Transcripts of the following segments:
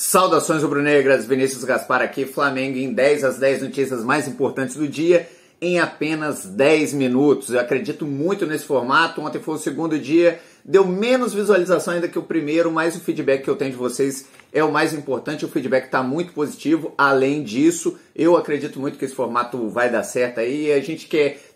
Saudações rubro-negras, Vinícius Gaspar aqui, Flamengo em 10, as 10 notícias mais importantes do dia em apenas 10 minutos. Eu acredito muito nesse formato, ontem foi o segundo dia, deu menos visualização ainda que o primeiro, mas o feedback que eu tenho de vocês é o mais importante, o feedback está muito positivo. Além disso, eu acredito muito que esse formato vai dar certo aí,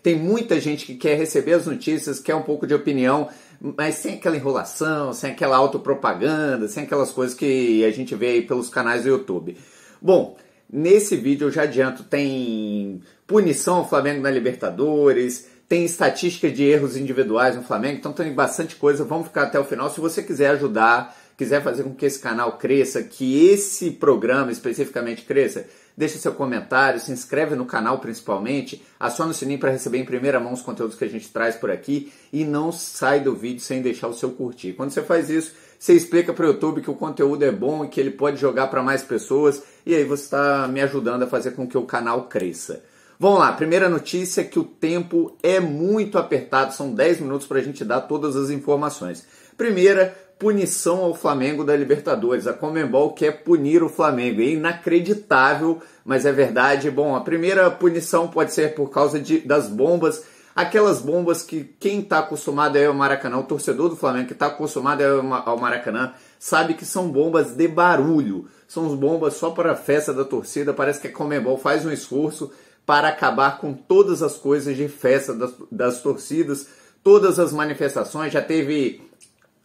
tem muita gente que quer receber as notícias, quer um pouco de opinião, mas sem aquela enrolação, sem aquela autopropaganda, sem aquelas coisas que a gente vê aí pelos canais do YouTube. Bom, nesse vídeo eu já adianto, tem punição ao Flamengo na Libertadores, tem estatística de erros individuais no Flamengo, então tem bastante coisa, vamos ficar até o final. Se você quiser ajudar, quiser fazer com que esse canal cresça, que esse programa especificamente cresça, deixa seu comentário, se inscreve no canal principalmente, aciona o sininho para receber em primeira mão os conteúdos que a gente traz por aqui e não sai do vídeo sem deixar o seu curtir. Quando você faz isso, você explica para o YouTube que o conteúdo é bom e que ele pode jogar para mais pessoas e aí você está me ajudando a fazer com que o canal cresça. Vamos lá, primeira notícia é que o tempo é muito apertado, são 10 minutos para a gente dar todas as informações. Primeira, punição ao Flamengo da Libertadores. A Conmebol quer punir o Flamengo. É inacreditável, mas é verdade. Bom, a primeira punição pode ser por causa das bombas. Aquelas bombas que quem está acostumado ao Maracanã, o torcedor do Flamengo que está acostumado ao Maracanã, sabe que são bombas de barulho. São bombas só para a festa da torcida. Parece que a Conmebol faz um esforço para acabar com todas as coisas de festa das torcidas, todas as manifestações. Já teve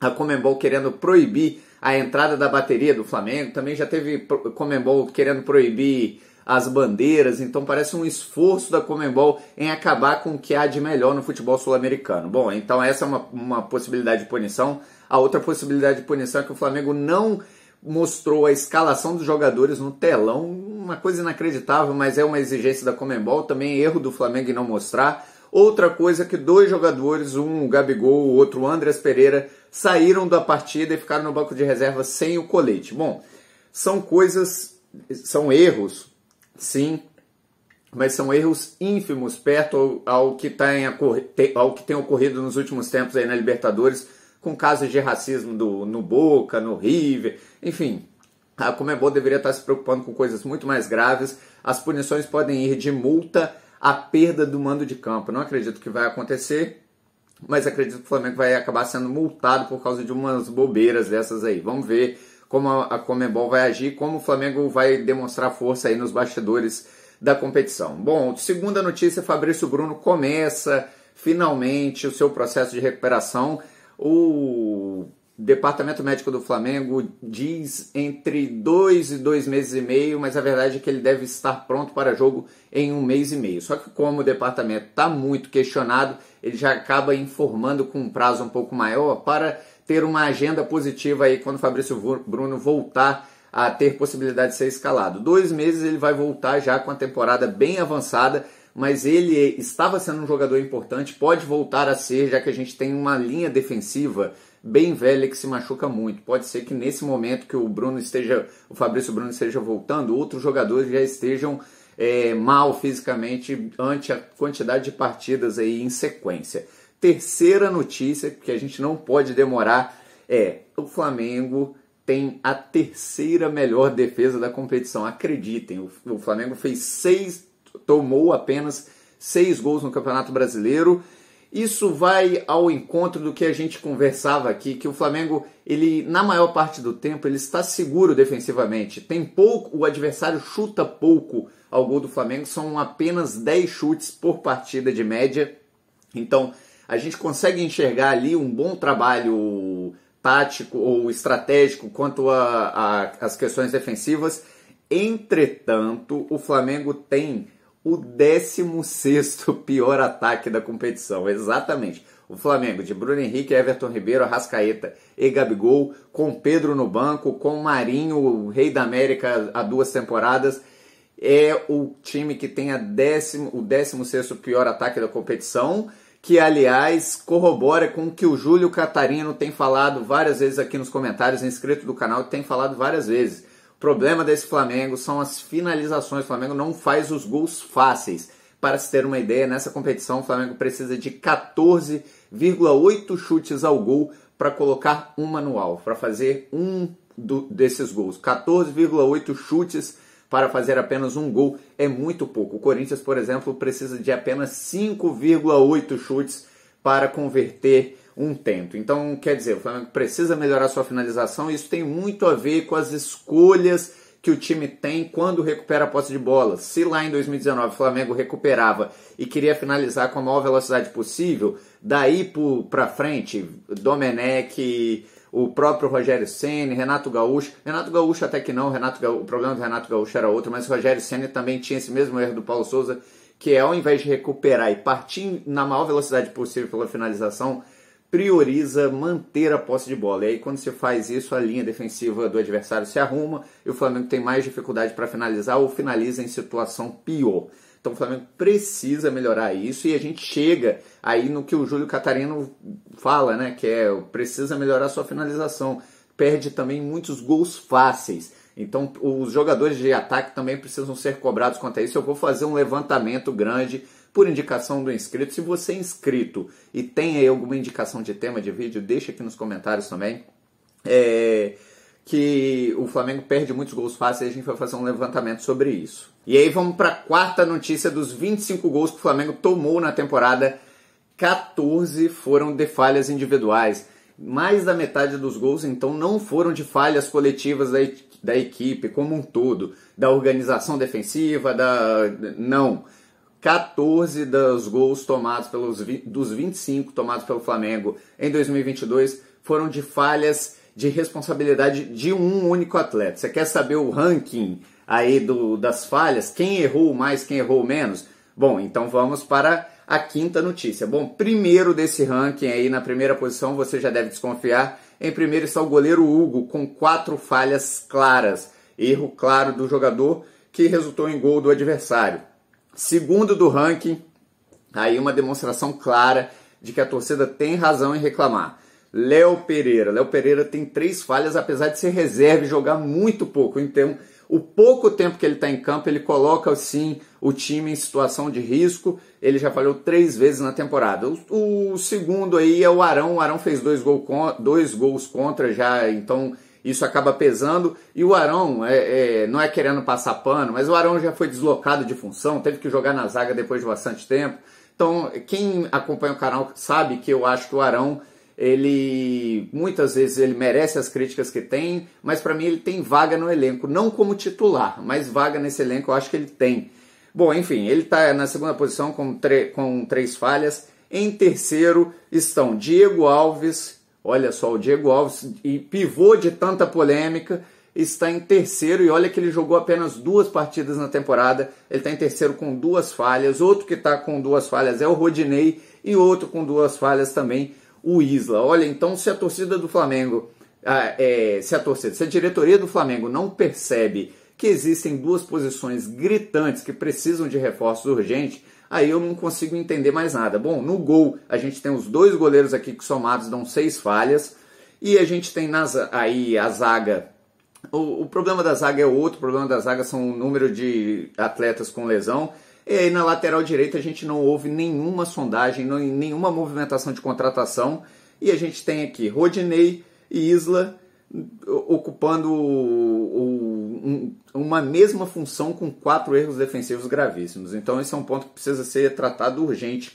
a Conmebol querendo proibir a entrada da bateria do Flamengo, também já teve Conmebol querendo proibir as bandeiras, então parece um esforço da Conmebol em acabar com o que há de melhor no futebol sul-americano. Bom, então essa é uma possibilidade de punição. A outra possibilidade de punição é que o Flamengo não mostrou a escalação dos jogadores no telão, uma coisa inacreditável, mas é uma exigência da Conmebol, também erro do Flamengo em não mostrar. Outra coisa é que dois jogadores, um o Gabigol, o outro o Andreas Pereira, saíram da partida e ficaram no banco de reserva sem o colete. Bom, são erros, sim, mas são erros ínfimos perto ao que tem ocorrido nos últimos tempos aí na Libertadores, com casos de racismo no Boca, no River, enfim. A Conmebol deveria estar se preocupando com coisas muito mais graves. As punições podem ir de multa a perda do mando de campo. Não acredito que vai acontecer, mas acredito que o Flamengo vai acabar sendo multado por causa de umas bobeiras dessas aí. Vamos ver como a Conmebol vai agir, como o Flamengo vai demonstrar força aí nos bastidores da competição. Bom, segunda notícia, Fabrício Bruno começa finalmente o seu processo de recuperação. O Departamento Médico do Flamengo diz entre 2 e 2 meses e meio, mas a verdade é que ele deve estar pronto para jogo em 1 mês e meio. Só que como o departamento está muito questionado, ele já acaba informando com um prazo um pouco maior para ter uma agenda positiva aí quando o Fabrício Bruno voltar a ter possibilidade de ser escalado. 2 meses ele vai voltar já com a temporada bem avançada, mas ele estava sendo um jogador importante, pode voltar a ser, já que a gente tem uma linha defensiva bem velha que se machuca muito. Pode ser que nesse momento que o Fabrício Bruno esteja voltando, outros jogadores já estejam mal fisicamente ante a quantidade de partidas aí em sequência. Terceira notícia, que a gente não pode demorar, o Flamengo tem a terceira melhor defesa da competição. Acreditem, o Flamengo tomou apenas 6 gols no Campeonato Brasileiro. Isso vai ao encontro do que a gente conversava aqui, que o Flamengo, ele na maior parte do tempo, ele está seguro defensivamente. O adversário chuta pouco ao gol do Flamengo, são apenas 10 chutes por partida de média. Então, a gente consegue enxergar ali um bom trabalho tático ou estratégico quanto às questões defensivas. Entretanto, o Flamengo tem o 16º pior ataque da competição, exatamente. O Flamengo de Bruno Henrique, Everton Ribeiro, Arrascaeta e Gabigol, com Pedro no banco, com Marinho, o Rei da América há 2 temporadas, é o time que tem o 16º pior ataque da competição, que aliás corrobora com o que o Júlio Catarino tem falado várias vezes aqui nos comentários, inscrito do canal, tem falado várias vezes. O problema desse Flamengo são as finalizações. O Flamengo não faz os gols fáceis. Para se ter uma ideia, nessa competição o Flamengo precisa de 14,8 chutes ao gol para colocar um manual, para fazer um desses gols. 14,8 chutes para fazer apenas um gol é muito pouco. O Corinthians, por exemplo, precisa de apenas 5,8 chutes para converter um tento. Então, quer dizer, o Flamengo precisa melhorar sua finalização e isso tem muito a ver com as escolhas que o time tem quando recupera a posse de bola. Se lá em 2019 o Flamengo recuperava e queria finalizar com a maior velocidade possível, daí para frente, Domenech, o próprio Rogério Ceni, Renato Gaúcho até que não, o problema do Renato Gaúcho era outro, mas o Rogério Ceni também tinha esse mesmo erro do Paulo Souza, que é ao invés de recuperar e partir na maior velocidade possível pela finalização, prioriza manter a posse de bola. E aí quando você faz isso, a linha defensiva do adversário se arruma e o Flamengo tem mais dificuldade para finalizar ou finaliza em situação pior. Então o Flamengo precisa melhorar isso e a gente chega aí no que o Júlio Catarino fala, né? Que é precisa melhorar sua finalização. Perde também muitos gols fáceis. Então os jogadores de ataque também precisam ser cobrados quanto a isso. Eu vou fazer um levantamento grande por indicação do inscrito. Se você é inscrito e tem aí alguma indicação de tema de vídeo, deixa aqui nos comentários também. Que o Flamengo perde muitos gols fáceis e a gente vai fazer um levantamento sobre isso. E aí vamos para a quarta notícia: dos 25 gols que o Flamengo tomou na temporada, 14 foram de falhas individuais. Mais da metade dos gols, então, não foram de falhas coletivas da equipe como um todo, da organização defensiva, não. 14 dos gols tomados dos 25 tomados pelo Flamengo em 2022 foram de falhas de responsabilidade de um único atleta. Você quer saber o ranking aí das falhas? Quem errou mais, quem errou menos? Bom, então vamos para a quinta notícia. Bom, primeiro desse ranking aí, na primeira posição, você já deve desconfiar. Em primeiro está o goleiro Hugo, com 4 falhas claras. Erro claro do jogador que resultou em gol do adversário. Segundo do ranking, aí uma demonstração clara de que a torcida tem razão em reclamar. Léo Pereira tem 3 falhas, apesar de ser reserva e jogar muito pouco. Então, o pouco tempo que ele está em campo, ele coloca, sim, o time em situação de risco. Ele já falhou 3 vezes na temporada. O segundo aí é o Arão. O Arão fez 2 gols contra já, então isso acaba pesando. E o Arão, não é querendo passar pano, mas o Arão já foi deslocado de função, teve que jogar na zaga depois de bastante tempo. Então, quem acompanha o canal sabe que eu acho que o Arão, muitas vezes ele merece as críticas que tem, mas para mim ele tem vaga no elenco, não como titular, mas vaga nesse elenco eu acho que ele tem. Bom, enfim, ele está na segunda posição com 3 falhas. Em terceiro estão Diego Alves, olha só, o Diego Alves, e pivô de tanta polêmica, está em terceiro, e olha que ele jogou apenas 2 partidas na temporada, ele está em terceiro com 2 falhas. Outro que está com 2 falhas é o Rodinei, e outro com 2 falhas também, o Isla. Olha, então se a torcida do Flamengo, se a diretoria do Flamengo não percebe que existem 2 posições gritantes que precisam de reforços urgentes, aí eu não consigo entender mais nada. Bom, no gol a gente tem os 2 goleiros aqui que somados dão 6 falhas, e a gente tem aí a zaga. O problema da zaga é outro, o problema da zaga são o número de atletas com lesão. E aí na lateral direita a gente não houve nenhuma sondagem, nenhuma movimentação de contratação. E a gente tem aqui Rodinei e Isla ocupando uma mesma função com 4 erros defensivos gravíssimos. Então esse é um ponto que precisa ser tratado urgente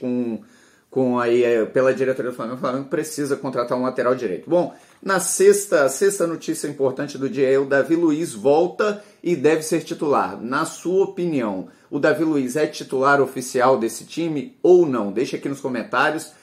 pela diretoria do Flamengo. O Flamengo precisa contratar um lateral direito. Bom, a sexta notícia importante do dia é o Davi Luiz volta e deve ser titular. Na sua opinião, o Davi Luiz é titular oficial desse time ou não? Deixa aqui nos comentários.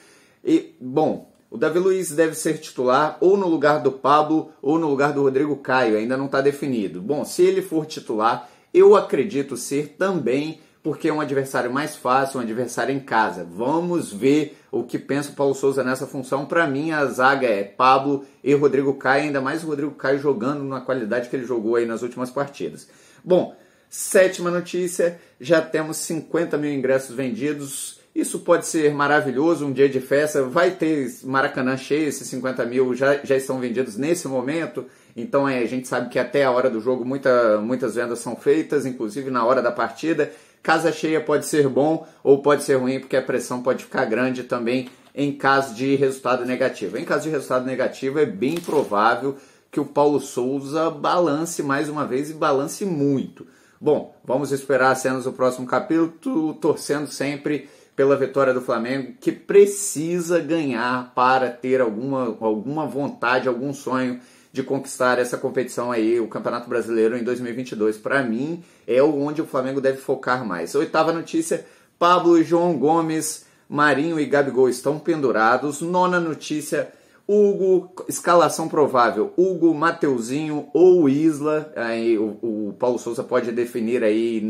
E, bom, o Davi Luiz deve ser titular ou no lugar do Pablo ou no lugar do Rodrigo Caio, ainda não está definido. Bom, se ele for titular, eu acredito ser também, porque é um adversário mais fácil, um adversário em casa. Vamos ver o que pensa o Paulo Souza nessa função. Para mim, a zaga é Pablo e Rodrigo Caio, ainda mais o Rodrigo Caio jogando na qualidade que ele jogou aí nas últimas partidas. Bom, sétima notícia, já temos 50 mil ingressos vendidos. Isso pode ser maravilhoso, um dia de festa, vai ter Maracanã cheio, esses 50 mil já estão vendidos nesse momento, então a gente sabe que até a hora do jogo muitas vendas são feitas, inclusive na hora da partida. Casa cheia pode ser bom ou pode ser ruim, porque a pressão pode ficar grande também em caso de resultado negativo. Em caso de resultado negativo é bem provável que o Paulo Souza balance mais uma vez e balance muito. Bom, vamos esperar as cenas do próximo capítulo, torcendo sempre pela vitória do Flamengo, que precisa ganhar para ter alguma vontade, algum sonho de conquistar essa competição aí, o Campeonato Brasileiro em 2022. Para mim, é onde o Flamengo deve focar mais. Oitava notícia, Pablo e João Gomes, Marinho e Gabigol estão pendurados. Nona notícia, Hugo, escalação provável, Hugo, Mateuzinho ou Isla. Aí o Paulo Souza pode definir aí,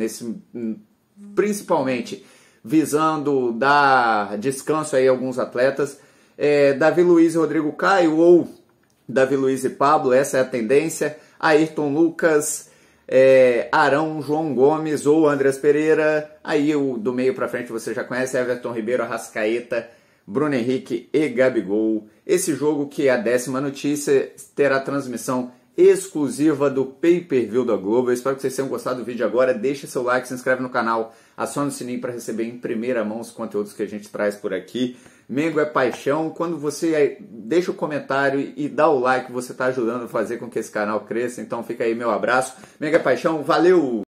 principalmente visando dar descanso aí a alguns atletas. Davi Luiz e Rodrigo Caio ou Davi Luiz e Pablo, essa é a tendência. Ayrton Lucas, Arão, João Gomes ou Andreas Pereira. Aí do meio para frente você já conhece: Everton Ribeiro, Arrascaeta, Bruno Henrique e Gabigol. Esse jogo, que é a 10ª notícia, terá transmissão exclusiva do Pay-Per-View da Globo. Eu espero que vocês tenham gostado do vídeo agora. Deixa seu like, se inscreve no canal, aciona o sininho para receber em primeira mão os conteúdos que a gente traz por aqui. Mengo é paixão. Quando você deixa o comentário e dá o like, você está ajudando a fazer com que esse canal cresça. Então fica aí meu abraço. Mengo é paixão, valeu!